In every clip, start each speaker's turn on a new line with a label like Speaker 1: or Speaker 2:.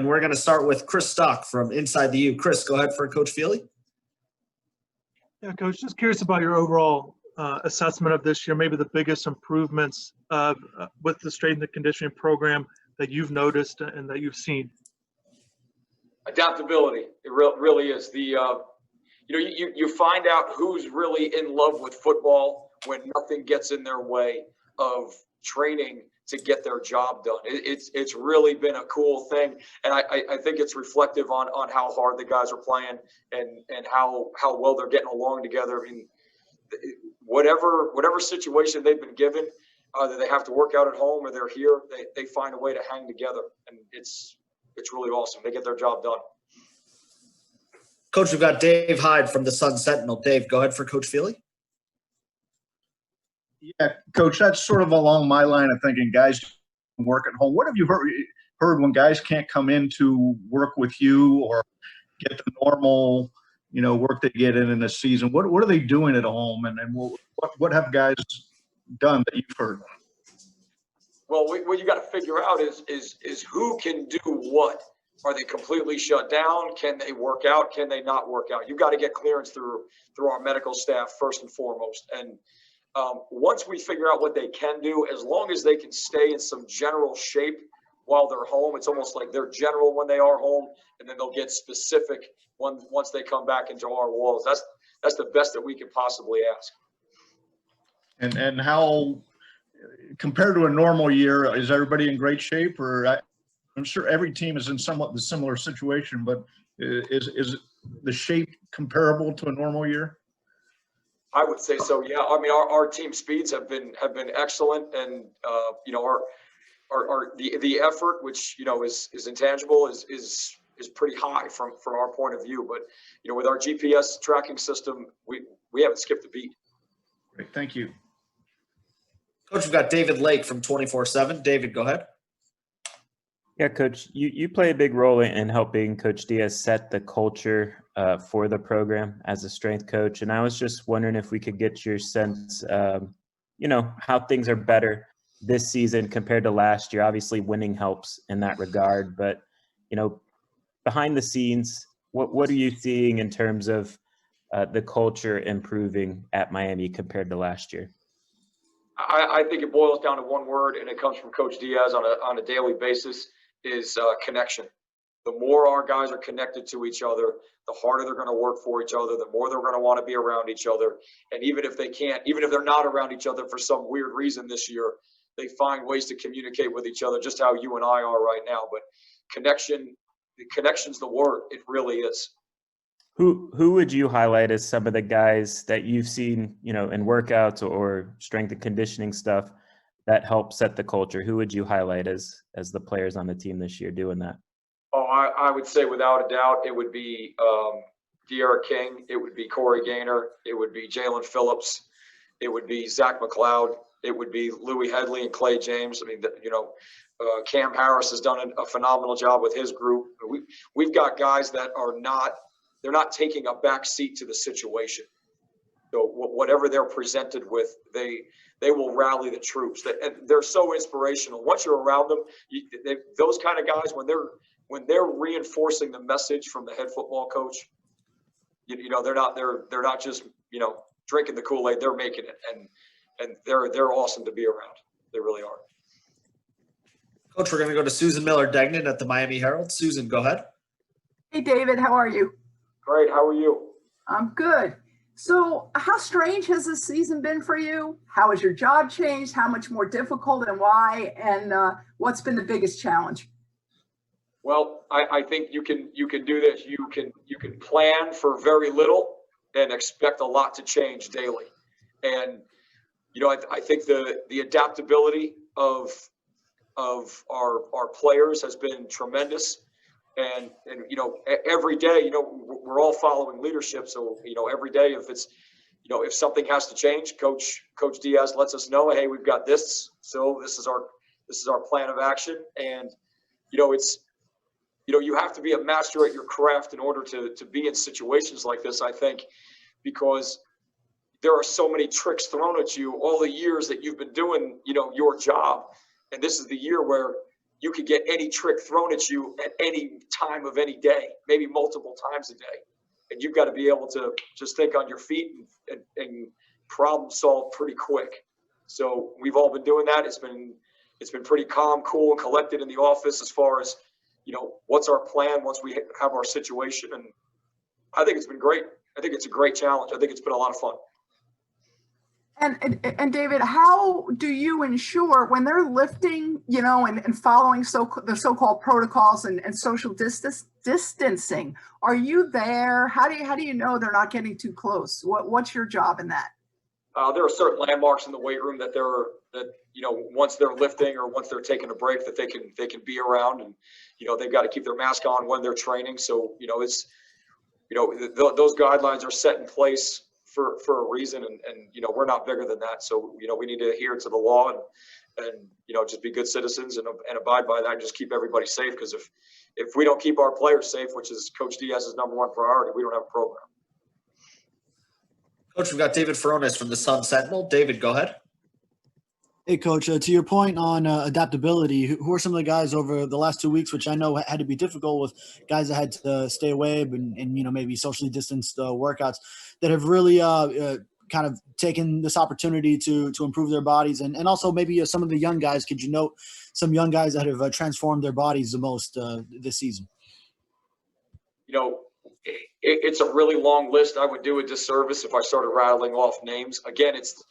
Speaker 1: we're going to start with Chris Stock from Inside the U. Chris, go ahead for Coach Feeley.
Speaker 2: Yeah, Coach, just curious about your overall assessment of this year, maybe the biggest improvements with the strength and conditioning program that you've noticed and that you've seen.
Speaker 3: Adaptability. It really is. You find out who's really in love with football when nothing gets in their way of training to get their job done. It's really been a cool thing, and I think it's reflective on how hard the guys are playing and how well they're getting along together. I mean, whatever situation they've been given, either they have to work out at home or they're here, they find a way to hang together, and it's really awesome. They get their job done.
Speaker 1: Coach, we've got Dave Hyde from the Sun Sentinel. Dave, go ahead for Coach Feeley.
Speaker 4: Yeah, Coach, that's sort of along my line of thinking. Guys work at home. What have you heard when guys can't come in to work with you or get the normal, work they get in a season? What are they doing at home, and what have guys done that you've heard?
Speaker 3: Well, what you got to figure out is who can do what. Are they completely shut down? Can they work out? Can they not work out? You've got to get clearance through our medical staff first and foremost. And once we figure out what they can do, as long as they can stay in some general shape while they're home, it's almost like they're general when they are home, and then they'll get specific once they come back into our walls. That's the best that we can possibly ask.
Speaker 4: And how, compared to a normal year, is everybody in great shape? Or I'm sure every team is in somewhat the similar situation, but is the shape comparable to a normal year?
Speaker 3: I would say so. Yeah. I mean, our team speeds have been excellent, and the effort, which is intangible, is pretty high from our point of view. But with our GPS tracking system, we haven't skipped a beat.
Speaker 4: Great, thank you.
Speaker 1: Coach, we've got David Lake from 24/7. David, go ahead.
Speaker 5: Yeah, Coach, you play a big role in helping Coach Diaz set the culture for the program as a strength coach. And I was just wondering if we could get your sense, how things are better this season compared to last year. Obviously, winning helps in that regard. But, behind the scenes, what are you seeing in terms of the culture improving at Miami compared to last year?
Speaker 3: I think it boils down to one word, and it comes from Coach Diaz on a daily basis, is connection. The more our guys are connected to each other, the harder they're going to work for each other, the more they're going to want to be around each other. And even if they're not around each other for some weird reason this year, they find ways to communicate with each other, just how you and I are right now. But connection's the word. It really is.
Speaker 5: Who would you highlight as some of the guys that you've seen, in workouts or strength and conditioning stuff that help set the culture? Who would you highlight as the players on the team this year doing that?
Speaker 3: Oh, I would say without a doubt, it would be De'Ara King. It would be Corey Gaynor. It would be Jalen Phillips. It would be Zach McLeod. It would be Louis Headley and Clay James. I mean, Cam Harris has done a phenomenal job with his group. We've got guys that they're not taking a back seat to the situation. So whatever they're presented with, they will rally the troops. And they're so inspirational. Once you're around them, those kind of guys, when they're reinforcing the message from the head football coach, they're not just drinking the Kool-Aid. They're making it, and they're awesome to be around. They really are.
Speaker 1: Coach, we're going to go to Susan Miller-Degnan at the Miami Herald. Susan, go ahead.
Speaker 6: Hey, David, how are you?
Speaker 3: Great. How are you?
Speaker 6: I'm good. So how strange has this season been for you? How has your job changed? How much more difficult and why? And what's been the biggest challenge?
Speaker 3: Well, I think you can do this. You can plan for very little and expect a lot to change daily. And I think the adaptability of our players has been tremendous. And every day, we're all following leadership. So every day, if something has to change, Coach Diaz lets us know, hey, we've got this. So this is our plan of action. And you have to be a master at your craft in order to be in situations like this, I think, because there are so many tricks thrown at you all the years that you've been doing, your job. And this is the year where you could get any trick thrown at you at any time of any day, maybe multiple times a day. And you've got to be able to just think on your feet and problem solve pretty quick. So we've all been doing that. It's been pretty calm, cool, and collected in the office as far as, what's our plan once we have our situation. And I think it's been great. I think it's a great challenge. I think it's been a lot of fun.
Speaker 6: And David, how do you ensure when they're lifting, and following the so-called protocols and social distancing? Are you there? How do you know they're not getting too close? What's your job in that?
Speaker 3: There are certain landmarks in the weight room that once they're lifting or once they're taking a break that they can be around, and they've got to keep their mask on when they're training. So those guidelines are set in place for a reason, and we're not bigger than that. So we need to adhere to the law and just be good citizens and abide by that and just keep everybody safe, because if we don't keep our players safe, which is Coach Diaz's #1 priority, we don't have a program.
Speaker 1: Coach, we've got David Feeley from the Sun Sentinel. David, go ahead.
Speaker 7: Hey, Coach, to your point on adaptability, who are some of the guys over the last 2 weeks, which I know had to be difficult with guys that had to stay away and maybe socially distanced workouts, that have really kind of taken this opportunity to improve their bodies? And also maybe some of the young guys, could you note some young guys that have transformed their bodies the most this season?
Speaker 3: It's a really long list. I would do a disservice if I started rattling off names. Again, it's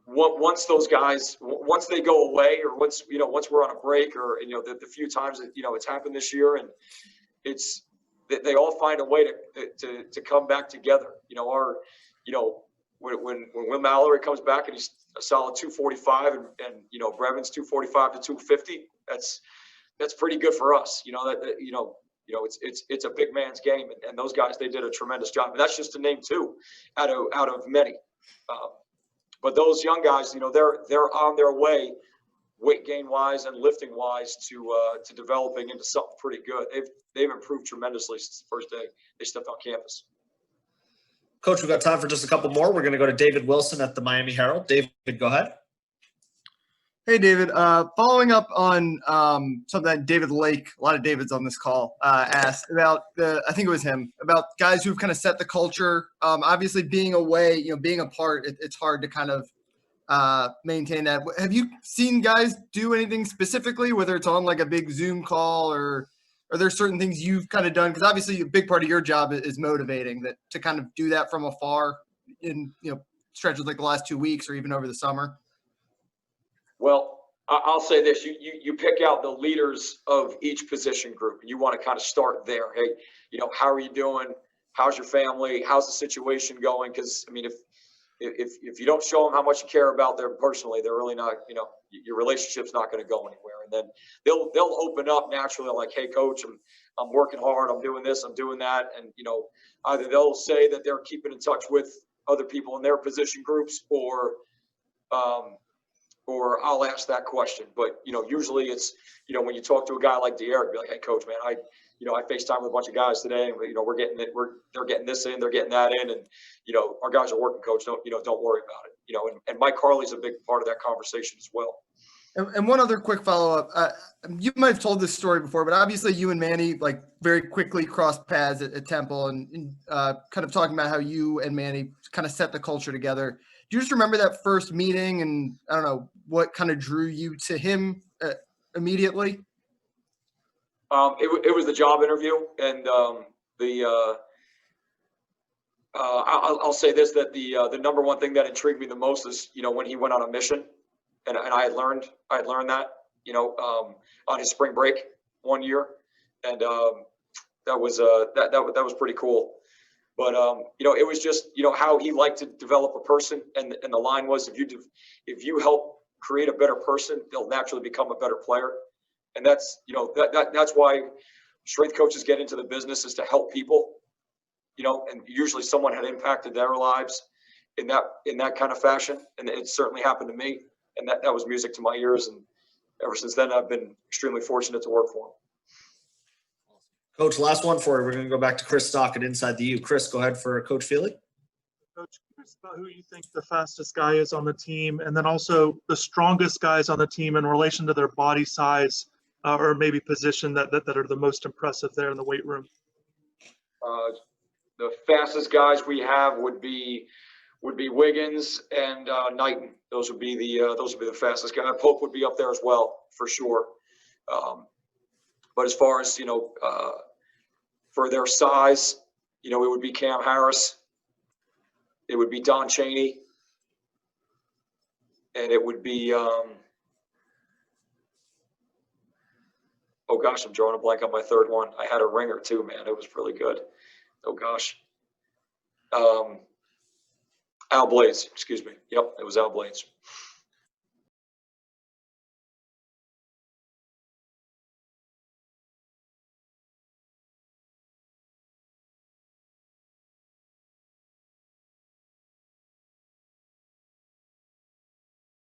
Speaker 3: once those guys, once they go away, or once we're on a break, or the few times that it's happened this year, and it's they all find a way to come back together. When Will Mallory comes back and he's a solid 245, and Brevin's 245 to 250, that's pretty good for us. It's a big man's game, and those guys, they did a tremendous job. And that's just to name two out of many. But those young guys, they're on their way, weight gain wise and lifting wise, to developing into something pretty good. They've improved tremendously since the first day they stepped on campus.
Speaker 1: Coach, we've got time for just a couple more. We're going to go to David Wilson at the Miami Herald. David, go ahead.
Speaker 8: Hey, David. Following up on something that David Lake, a lot of Davids on this call, asked about I think it was him, about guys who've kind of set the culture. Obviously, being away, being apart, it's hard to kind of maintain that. Have you seen guys do anything specifically, whether it's on like a big Zoom call, or are there certain things you've kind of done? Because obviously, a big part of your job is motivating, that to kind of do that from afar in stretches like the last 2 weeks or even over the summer.
Speaker 3: Well, I'll say this: you pick out the leaders of each position group, and you want to kind of start there. Hey, how are you doing? How's your family? How's the situation going? Because I mean, if you don't show them how much you care about them personally, they're really not. Your relationship's not going to go anywhere. And then they'll open up naturally, like, hey, coach, I'm working hard. I'm doing this. I'm doing that. And either they'll say that they're keeping in touch with other people in their position groups, or I'll ask that question. But, usually it's, when you talk to a guy like Derek, be like, hey, coach, man, I FaceTime with a bunch of guys today, and, we're getting it. They're getting this in, they're getting that in. And, our guys are working, coach. Don't worry about it. And Mike Harley's a big part of that conversation as well.
Speaker 8: And one other quick follow-up. You might have told this story before, but obviously you and Manny very quickly crossed paths at Temple, and kind of talking about how you and Manny kind of set the culture together. Do you just remember that first meeting, and I don't know what kind of drew you to him immediately?
Speaker 3: It was the job interview, and I'll say this, that the #1 thing that intrigued me the most is when he went on a mission, and I had learned that on his spring break one year, and that was pretty cool. But it was just how he liked to develop a person, and the line was, if you help create a better person, they'll naturally become a better player. And that's that's why strength coaches get into the business, is to help people. And usually someone had impacted their lives in that kind of fashion, and it certainly happened to me, and that was music to my ears. And ever since then, I've been extremely fortunate to work for him.
Speaker 1: Coach, last one for you. We're going to go back to Chris Stock at InsideTheU. Chris, go ahead for Coach Feeley.
Speaker 2: Coach, curious about who you think the fastest guy is on the team, and then also the strongest guys on the team in relation to their body size or maybe position that are the most impressive there in the weight room?
Speaker 3: The fastest guys we have would be Wiggins and Knighton. Those would be the fastest guys. Pope would be up there as well, for sure. But as far as, for their size, it would be Cam Harris. It would be Don Chaney. And it would be, oh gosh, I'm drawing a blank on my third one. I had a ringer too, man. It was really good. Oh gosh. Al Blades, excuse me. Yep, it was Al Blades.